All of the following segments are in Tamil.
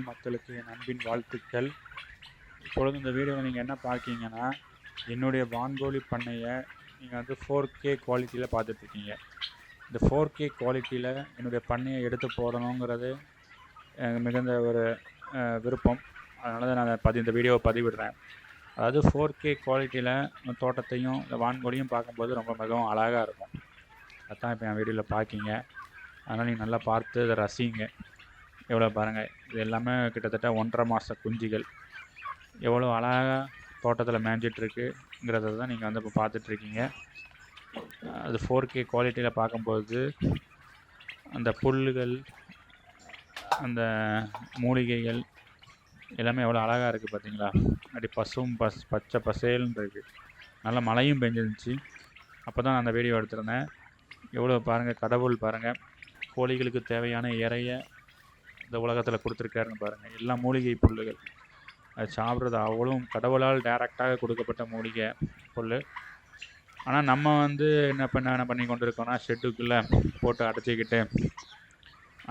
மக்களுக்கு என் அன்பின் வாழ்த்துக்கள். இப்பொழுது இந்த வீடியோவில் நீங்கள் என்ன பார்க்கீங்கன்னா, என்னுடைய வான்கோழி பண்ணையை நீங்கள் வந்து 4K குவாலிட்டியில் பார்த்துட்ருக்கீங்க. இந்த 4K குவாலிட்டியில் என்னுடைய பண்ணையை எடுத்து போடணுங்கிறது மிகுந்த ஒரு விருப்பம். அதனால தான் நான் இந்த வீடியோவை பதிவிடுறேன். அதாவது 4K குவாலிட்டியில் தோட்டத்தையும் இந்த வான்கோழியும் பார்க்கும்போது ரொம்ப மிகவும் அழகாக இருக்கும். அதுதான் இப்போ என் வீடியோவில் பார்க்கிங்க. அதனால் நீங்கள் நல்லா பார்த்து இதை ரசிங்க. எவ்வளோ பாருங்கள், இது எல்லாமே கிட்டத்தட்ட 1.5 மாத குஞ்சுகள் எவ்வளோ அழகாக தோட்டத்தில் மேய்ஞ்சிட்ருக்குங்கிறத தான் நீங்கள் வந்து இப்போ பார்த்துட்ருக்கீங்க. அது 4K குவாலிட்டியில் பார்க்கும்போது அந்த புல்லுகள், அந்த மூலிகைகள் எல்லாமே எவ்வளோ அழகாக இருக்குது பார்த்தீங்களா? அப்படி பச்சை பசேல்னு இருக்குது. நல்லா மழையும் பெஞ்சிருந்துச்சு. அப்போ தான் நான் அந்த வீடியோ எடுத்திருந்தேன். எவ்வளோ பாருங்கள், கடவுள் பாருங்கள் கோழிகளுக்கு தேவையான இறைய இந்த உலகத்தில் கொடுத்துருக்காருன்னு பாருங்கள். எல்லாம் மூலிகை புல்லுகள். அது சாப்பிட்றது அவ்வளோ கடவுளால் டைரெக்டாக கொடுக்கப்பட்ட மூலிகை புல். ஆனால் நம்ம வந்து என்ன பண்ணி கொண்டு இருக்கோம்னா, ஷெட்டுக்குள்ளே போட்டு அடைச்சிக்கிட்டு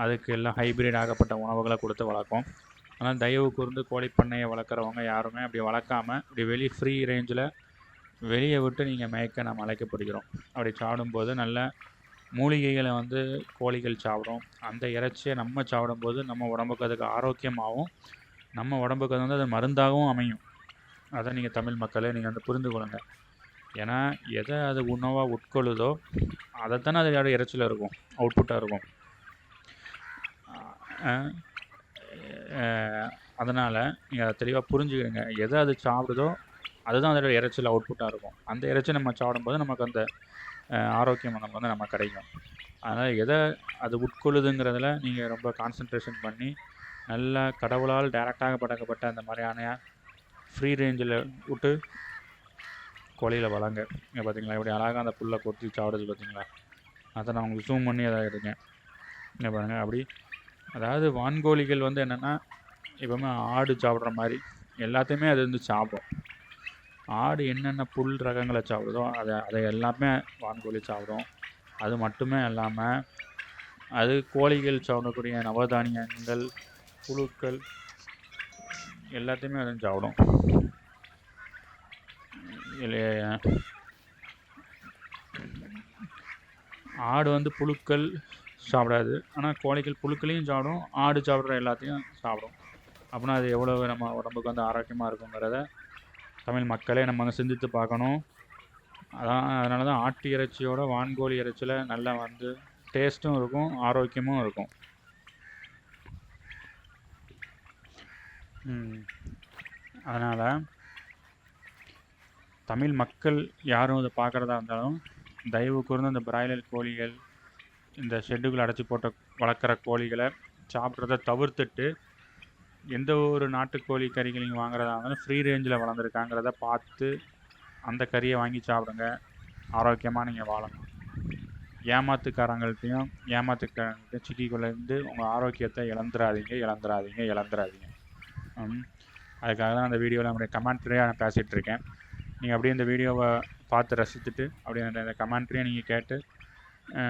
அதுக்கு எல்லாம் ஹைப்ரிட் ஆகப்பட்ட உணவுகளை கொடுத்து வளர்க்கும். ஆனால் தயவு கூர்ந்து கோழி பண்ணையை வளர்க்குறவங்க யாருமே அப்படி வளர்க்காமல் இப்படி ஃப்ரீ ரேஞ்சில் வெளியே விட்டு நீங்கள் மேய்க்க நம்ம அழைக்கப்படுகிறோம். அப்படி சாப்பிடும்போது நல்ல மூலிகைகளை வந்து கோழிகள் சாப்பிடும். அந்த இறைச்சியை நம்ம சாப்பிடும்போது நம்ம உடம்புக்கு அதுக்கு ஆரோக்கியமாகவும் நம்ம உடம்புக்கு அது வந்து அது மருந்தாகவும் அமையும். அதை நீங்கள் தமிழ் மக்களே நீங்கள் வந்து புரிந்து கொள்ளுங்கள். ஏன்னா எதை அது உணவாக உட்கொள்ளுதோ அதைத்தானே அதோட இறைச்சியில் இருக்கும், அவுட்புட்டாக இருக்கும். அதனால் நீங்கள் அதை தெளிவாக புரிஞ்சுக்கிறீங்க. எதை அது சாப்பிடுதோ அதுதான் அதோட இறைச்சியில் அவுட்புட்டாக இருக்கும். அந்த இறைச்சி நம்ம சாப்பிடும்போது நமக்கு அந்த ஆரோக்கியம் நமக்கு வந்து நம்ம கிடைக்கும். அதனால் எதை அது உட்கொள்ளுதுங்கிறதுல நீங்கள் ரொம்ப கான்சன்ட்ரேஷன் பண்ணி நல்லா கடவுளால் டைரெக்டாக படைக்கப்பட்ட அந்த மாதிரியான ஃப்ரீ ரேஞ்சில் விட்டு கோழியில் வளங்க. இங்கே பார்த்தீங்களா இப்படி அழகாக அந்த புல்லை கொத்தி சாப்பிடுது பார்த்தீங்களா? அதை நான் உங்களுக்கு ஜூம் பண்ணி அதை இருக்கேன். இங்கே பாருங்கள். அப்படி அதாவது வான்கோழிகள் வந்து என்னென்னா, எப்போவுமே ஆடு சாப்பிட்ற மாதிரி எல்லாத்தையுமே அது வந்து சாப்பிடும். ஆடு என்னென்ன புல் ரகங்களை சாப்பிடுதோ அதை எல்லாமே வான்கோழி சாப்பிடும். அது மட்டுமே இல்லாமல் அது கோழிகள் சாப்பிடக்கூடிய நவதானியங்கள், புழுக்கள் எல்லாத்தையுமே அது சாப்பிடும். ஆடு வந்து புழுக்கள் சாப்பிடாது, ஆனால் கோழிகள் புழுக்களையும் சாப்பிடும், ஆடு சாப்பிட்ற எல்லாத்தையும் சாப்பிடும். அப்படின்னா அது எவ்வளோ நம்ம உடம்புக்கு வந்து ஆரோக்கியமாக இருக்குங்கிறத தமிழ் மக்களே நம்ம வந்து சிந்தித்து பார்க்கணும். அதனால தான் ஆட்டு இறைச்சியோட வான்கோழி இறைச்சியில் நல்லா வந்து டேஸ்ட்டும் இருக்கும், ஆரோக்கியமும் இருக்கும். அதனால் தமிழ் மக்கள் யாரும் இதை பார்க்குறதா இருந்தாலும் தயவு கூர்ந்து இந்த பிராய்லர் கோழிகள், இந்த ஷெட்டுகள் அடைச்சி போட்ட வளர்க்குற கோழிகளை சாப்பிட்றத தவிர்த்துட்டு எந்த ஒரு நாட்டுக்கோழி கறிகள் நீங்கள் வாங்குறதா இருந்தாலும் ஃப்ரீ ரேஞ்சில் வளர்ந்துருக்காங்கிறத பார்த்து அந்த கறியை வாங்கி சாப்பிடுங்க. ஆரோக்கியமாக நீங்கள் வாழணும். ஏமாத்துக்காரங்கள்ட்டையும் சிக்கிக்குள்ளேருந்து உங்கள் ஆரோக்கியத்தை இழந்துடாதீங்க. அதுக்காக தான் அந்த வீடியோவில் நம்முடைய கமெண்ட்ரியாக நான் பேசிகிட்ருக்கேன். நீங்கள் அப்படியே இந்த வீடியோவை பார்த்து ரசித்துட்டு அப்படியே இந்த கமெண்ட்ரியை நீங்கள் கேட்டு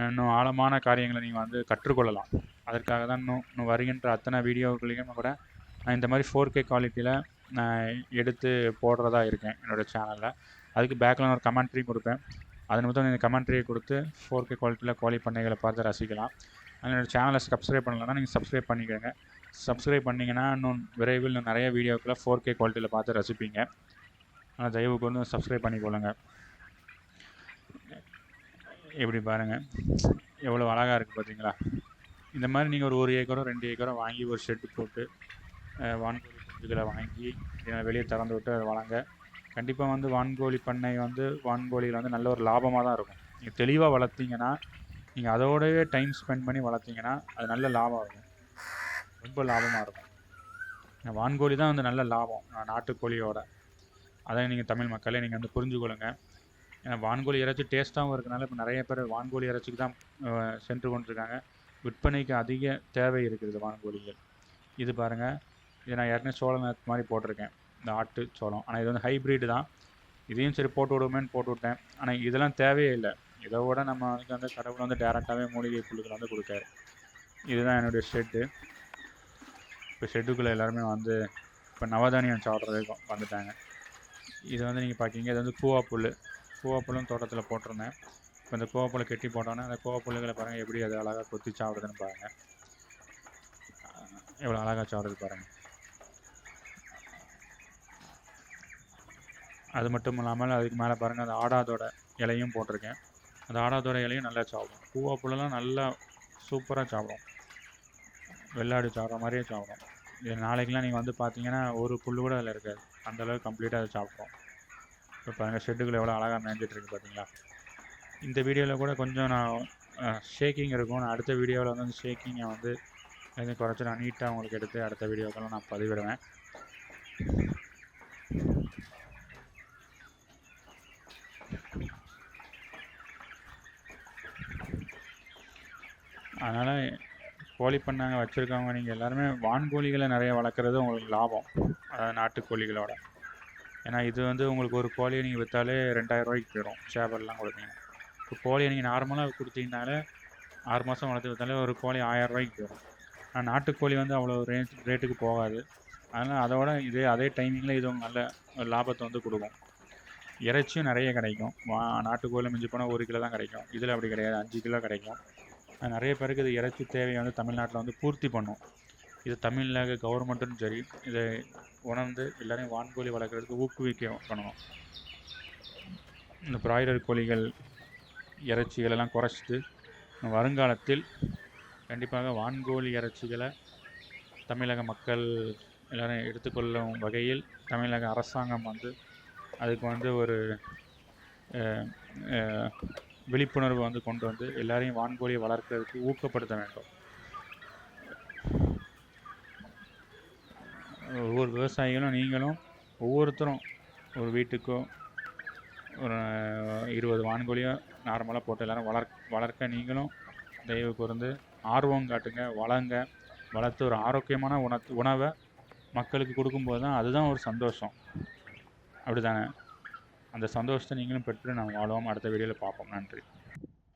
இன்னும் ஆழமான காரியங்களை நீங்கள் வந்து கற்றுக்கொள்ளலாம். அதற்காக தான் இன்னும் வருகின்ற அத்தனை வீடியோக்களையும் கூட நான் இந்த மாதிரி 4K குவாலிட்டியில் நான் எடுத்து போடுறதா இருக்கேன் என்னோடய சேனலில். அதுக்கு பேக்கில் ஒரு கமெண்ட்ரி கொடுப்பேன். அது நிமித்தம் இந்த கமெண்ட்ரியை கொடுத்து 4K குவாலிட்டியில் கோழி பண்ணைகளை பார்த்து ரசிக்கலாம். என்னோடய சேனலை சப்ஸ்கிரைப் பண்ணலைன்னா நீங்கள் சப்ஸ்கிரைப் பண்ணிக்கோங்க. சப்ஸ்கிரைப் பண்ணிங்கன்னா இன்னும் விரைவில் நிறைய வீடியோக்களை 4K குவாலிட்டியில் பார்த்து ரசிப்பீங்க. ஆனால் தயவுக்கு வந்து சப்ஸ்கிரைப் பண்ணிக்கொள்ளுங்க. எப்படி பாருங்கள் எவ்வளோ அழகாக இருக்குது பார்த்தீங்களா? இந்த மாதிரி நீங்கள் ஒரு ஏக்கரோ 2 ஏக்கரோ வாங்கி ஒரு ஷெட்டு போட்டு வான்கோழி குஞ்சுகளை வாங்கி வெளியே திறந்து விட்டு அதை வளங்க. கண்டிப்பாக வந்து வான்கோழி பண்ணை வந்து வான்கோழியில் வந்து நல்ல ஒரு லாபமாக தான் இருக்கும். நீங்கள் தெளிவாக வளர்த்திங்கன்னா, நீங்கள் அதோடவே டைம் ஸ்பெண்ட் பண்ணி வளர்த்திங்கன்னா அது நல்ல லாபம் இருக்கும், ரொம்ப லாபமாக இருக்கும். வான்கோழி தான் வந்து நல்ல லாபம் நாட்டுக்கோழியோட. அதை நீங்கள் தமிழ் மக்களே நீங்கள் வந்து புரிஞ்சுக்கொள்ளுங்க. ஏன்னா வான்கோழி இறைச்சி டேஸ்ட்டாகவும் இருக்கனால இப்போ நிறைய பேர் வான்கோழி இறைச்சிக்கு தான் சென்று கொண்டிருக்காங்க. விற்பனைக்கு அதிக தேவை இருக்குது வான்கோழிகள். இது பாருங்கள், இது நான் ஏற்கனவே சோளம் மாதிரி போட்டிருக்கேன், இந்த ஆட்டு சோளம். ஆனால் இது வந்து ஹைப்ரிட் தான். இதையும் சரி போட்டு விடுவேன்னு போட்டு விட்டேன். ஆனால் இதெல்லாம் தேவையே இல்லை. இதை விட நம்ம வந்து கடவுள் வந்து டேரெக்டாகவே மூலிகை புல்லுகள் வந்து கொடுக்காரு. இதுதான் என்னுடைய ஷெட்டு. இப்போ ஷெட்டுக்குள்ளே எல்லாருமே வந்து இப்போ நவதானியம் சாப்பிட்றதுக்கு வந்துட்டாங்க. இது வந்து நீங்கள் பார்க்கிங்க, இது வந்து கூவாப்புல்லும் தோட்டத்தில் போட்டிருந்தேன். இப்போ இந்த கூவாப்புல்லை கெட்டி போட்டோன்னே அந்த கூவாப்புல்லுகளை பாருங்கள் எப்படி அது அழகாக கொத்தி சாப்பிடுதுன்னு பாருங்கள். எவ்வளோ அழகாக சாப்பிடுது பாருங்கள். அது மட்டும் இல்லாமல் அதுக்கு மேலே பாருங்கள் அந்த ஆடாதோட இலையும் போட்டிருக்கேன். அந்த ஆடாதோட இலையும் நல்லா சாப்பிடும். கூவாப்புல்லாம் நல்லா சூப்பராக சாப்பிடும். வெள்ளாடு சாப்பிட்ற மாதிரியே சாப்பிடும். இது நாளைக்கெலாம் நீங்கள் வந்து பார்த்தீங்கன்னா ஒரு புல் கூட அதில் இருக்காது. அந்தளவுக்கு கம்ப்ளீட்டாக அதை சாப்பிட்றோம். இப்போ பாருங்கள் ஷெட்டுக்குள்ளே எவ்வளோ அழகாக மேய்ஞ்சிட்ருக்கு பார்த்தீங்களா. இந்த வீடியோவில் கூட கொஞ்சம் நான் ஷேக்கிங் இருக்கும். நான் அடுத்த வீடியோவில் வந்து அந்த ஷேக்கிங்கை வந்து எதுவும் குறைச்சி நான் நீட்டாக உங்களுக்கு எடுத்து அடுத்த வீடியோக்கெல்லாம் நான் பதிவிடுவேன். அதனால் கோழி பண்ணாங்க வச்சுருக்கவங்க நீங்கள் எல்லாருமே வான்கோழிகளை நிறைய வளர்க்குறது உங்களுக்கு லாபம், அதாவது நாட்டுக்கோழிகளோட. ஏன்னா இது வந்து உங்களுக்கு ஒரு கோழியை நீங்கள் விற்றாலே 2000 ரூபாய்க்கு போயிடும் சேவல்லாம் கொடுத்தீங்க. இப்போ கோழியை நீங்கள் நார்மலாக கொடுத்தீங்கனாலே 6 மாதம் வளர்த்து விற்றாலே ஒரு கோழி 1000 ரூபாய்க்கு போயிடும். ஆனால் நாட்டுக்கோழி வந்து அவ்வளோ ரேட்டுக்கு போகாது. அதனால் அதோட அதே டைமிங்கில் இது நல்ல லாபத்தை வந்து கொடுக்கும். இறைச்சியும் நிறைய கிடைக்கும். நாட்டுக்கோழியில் மிஞ்சி போனால் 1 கிலோ தான் கிடைக்கும். இதில் அப்படி கிடையாது, 5 கிலோ கிடைக்கும். நிறைய பேருக்கு இது இறைச்சி தேவையை வந்து தமிழ்நாட்டில் வந்து பூர்த்தி பண்ணும். இது தமிழக கவர்மெண்ட்டும் சரி இதை உணர்ந்து எல்லோரையும் வான்கோழி வளர்க்குறதுக்கு ஊக்குவிக்க பண்ணணும். இந்த பிராய்லர் கோழிகள் இறைச்சிகளெல்லாம் குறைச்சிட்டு வருங்காலத்தில் கண்டிப்பாக வான்கோழி இறைச்சிகளை தமிழக மக்கள் எல்லோரும் எடுத்துக்கொள்ளும் வகையில் தமிழக அரசாங்கம் வந்து அதுக்கு வந்து ஒரு விழிப்புணர்வு வந்து கொண்டு வந்து எல்லாரையும் வான்கோழியை வளர்க்கிறதுக்கு ஊக்கப்படுத்த வேண்டும். ஒவ்வொரு விவசாயிகளும் நீங்களும் ஒவ்வொருத்தரும் ஒரு வீட்டுக்கோ ஒரு 20 வான்கோழியோ நார்மலாக போட்டு எல்லோரும் வளர்க்க நீங்களும் தயவு கூர்ந்து ஆர்வம் காட்டுங்க, வளர்த்து ஒரு ஆரோக்கியமான உணவை மக்களுக்கு கொடுக்கும்போது தான் அதுதான் ஒரு சந்தோஷம். அப்படி தானே? அந்த சந்தோஷத்தை நீங்களும் பெற்று நாம் வாழ்வோம். அடுத்த வீடியோவில் பார்ப்போம். நன்றி.